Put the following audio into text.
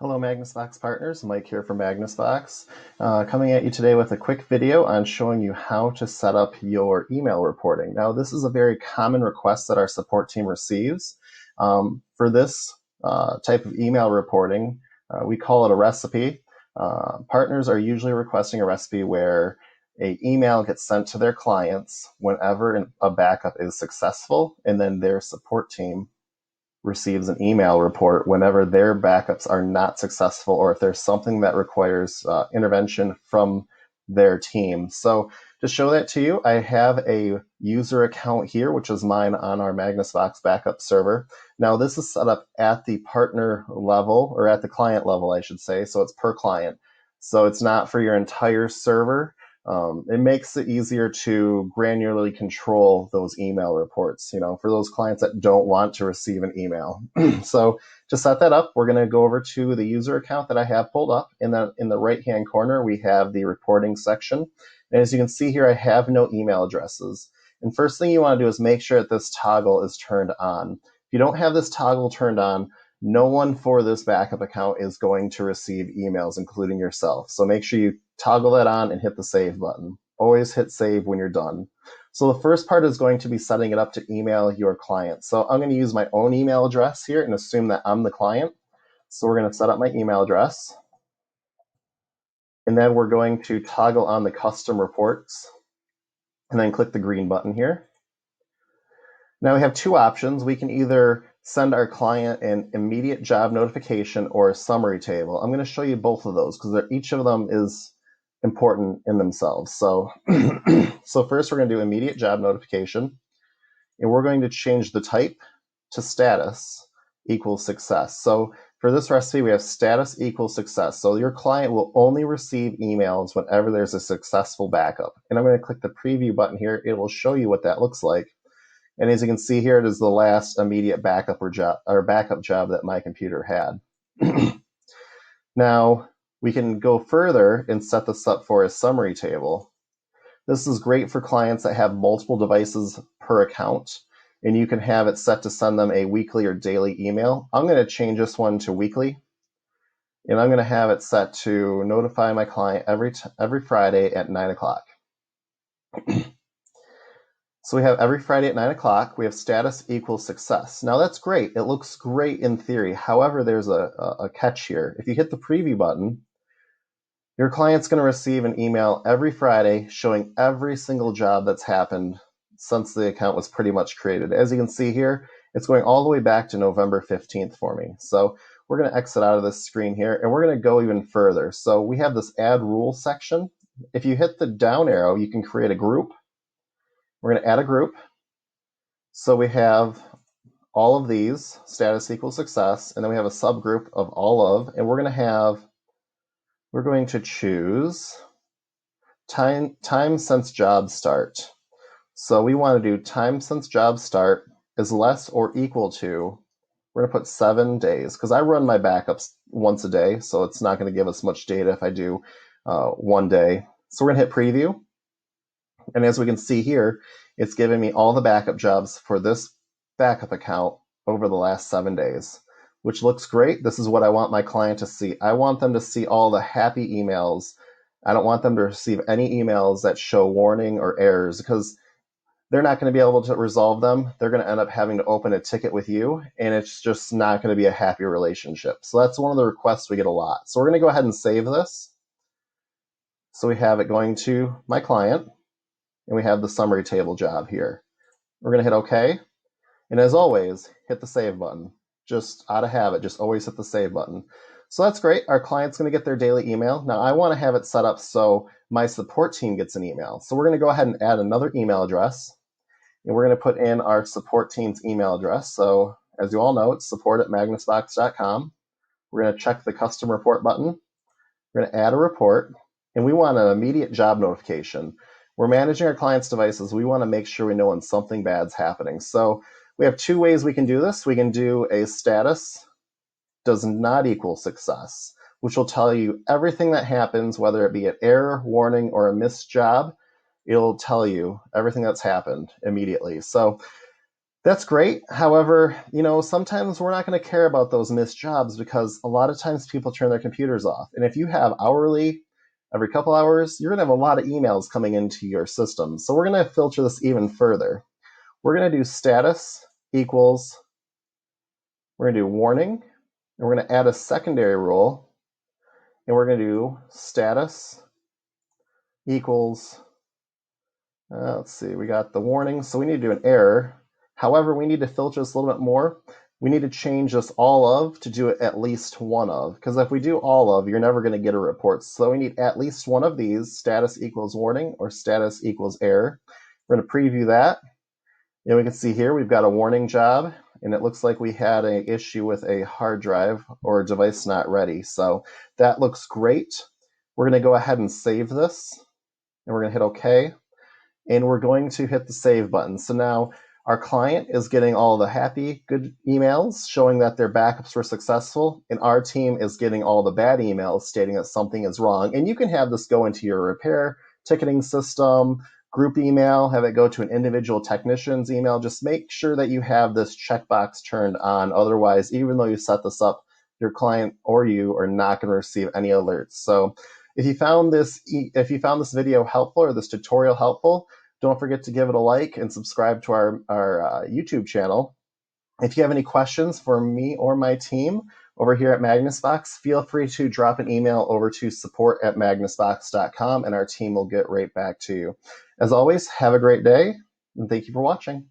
Hello, MagnusVox partners. Mike here from MagnusVox. Coming at you today with a quick video on showing you how to set up your email reporting. Now, this is a very common request that our support team receives. For this type of email reporting, we call it a recipe. Partners are usually requesting a recipe where an email gets sent to their clients whenever a backup is successful, and then their support team receives an email report whenever their backups are not successful or if there's something that requires intervention from their team. So to show that to you, I have a user account here, which is mine on our MagnusVox backup server. Now this is set up at the partner level, or at the client level, I should say, so it's per client. So it's not for your entire server. It makes it easier to granularly control those email reports, for those clients that don't want to receive an email. So to set that up, we're going to go over to the user account that I have pulled up. In the right-hand corner, we have the reporting section. And as you can see here, I have no email addresses. And first thing you want to do is make sure that this toggle is turned on. If you don't have this toggle turned on, no one for this backup account is going to receive emails, including yourself. So make sure you toggle that on and hit the save button. Always hit save when you're done. So the first part is going to be setting it up to email your client. So I'm going to use my own email address here and assume that I'm the client. So we're going to set up my email address. And then we're going to toggle on the custom reports and then click the green button here. Now we have two options. We can either send our client an immediate job notification or a summary table. I'm going to show you both of those because each of them is important in themselves. So, so first we're going to do immediate job notification, and we're going to change the type to status equals success. So for this recipe, we have status equals success. So your client will only receive emails whenever there's a successful backup. And I'm going to click the preview button here. It will show you what that looks like. And as you can see here, it is the last immediate backup job that my computer had. Now, we can go further and set this up for a summary table. This is great for clients that have multiple devices per account, and you can have it set to send them a weekly or daily email. I'm going to change this one to weekly, and I'm going to have it set to notify my client every Friday at 9 o'clock. So we have every Friday at 9 o'clock, we have status equals success. Now that's great. It looks great in theory. However, there's a catch here. If you hit the preview button, your client's going to receive an email every Friday showing every single job that's happened since the account was pretty much created. As you can see here, it's going all the way back to November 15th for me. So we're going to exit out of this screen here, and we're going to go even further. So we have this add rules section. If you hit the down arrow, you can create a group. We're going to add a group. So we have all of these, status equals success, and then we have a subgroup of all of, and we're going to choose time since job start. So we want to do time since job start is less or equal to, we're going to put 7 days, because I run my backups once a day, so it's not going to give us much data if I do 1 day. So we're going to hit preview. And as we can see here, it's giving me all the backup jobs for this backup account over the last 7 days, which looks great. This is what I want my client to see. I want them to see all the happy emails. I don't want them to receive any emails that show warning or errors, because they're not going to be able to resolve them. They're going to end up having to open a ticket with you, and it's just not going to be a happy relationship. So that's one of the requests we get a lot. So we're going to go ahead and save this. So we have it going to my client, and we have the summary table job here. We're going to hit OK. And as always, hit the save button. Just out of habit, just always hit the save button. So that's great. Our client's going to get their daily email. Now I want to have it set up so my support team gets an email. So we're going to go ahead and add another email address. And we're going to put in our support team's email address. So as you all know, it's support@magnusvox.com. We're going to check the custom report button. We're going to add a report. And we want an immediate job notification. We're managing our clients' devices. We want to make sure we know when something bad's happening. So we have 2 ways we can do this. We can do a status does not equal success, which will tell you everything that happens, whether it be an error, warning, or a missed job. It'll tell you everything that's happened immediately. So That's great. However, sometimes we're not going to care about those missed jobs because a lot of times people turn their computers off. And if you have hourly, every couple hours, you're going to have a lot of emails coming into your system. So we're going to filter this even further. We're going to do status equals, we're going to do warning, and we're going to add a secondary rule, and we're going to do status equals, let's see, we got the warning, so we need to do an error. However, we need to filter this a little bit more. We need to change this all of to do it at least one of, because if we do all of, you're never going to get a report. So we need at least one of these, status equals warning or status equals error. We're going to preview that. And we can see here we've got a warning job, and it looks like we had an issue with a hard drive or a device not ready. So that looks great. We're going to go ahead and save this, and we're going to hit OK. And we're going to hit the save button. So now our client is getting all the happy, good emails showing that their backups were successful, and our team is getting all the bad emails stating that something is wrong. And you can have this go into your repair ticketing system, group email, have it go to an individual technician's email. Just make sure that you have this checkbox turned on. Otherwise, even though you set this up, your client or you are not going to receive any alerts. So if you found this video helpful or this tutorial helpful, don't forget to give it a like and subscribe to our YouTube channel. If you have any questions for me or my team over here at MagnusVox, feel free to drop an email over to support@magnusvox.com, and our team will get right back to you. As always, have a great day, and thank you for watching.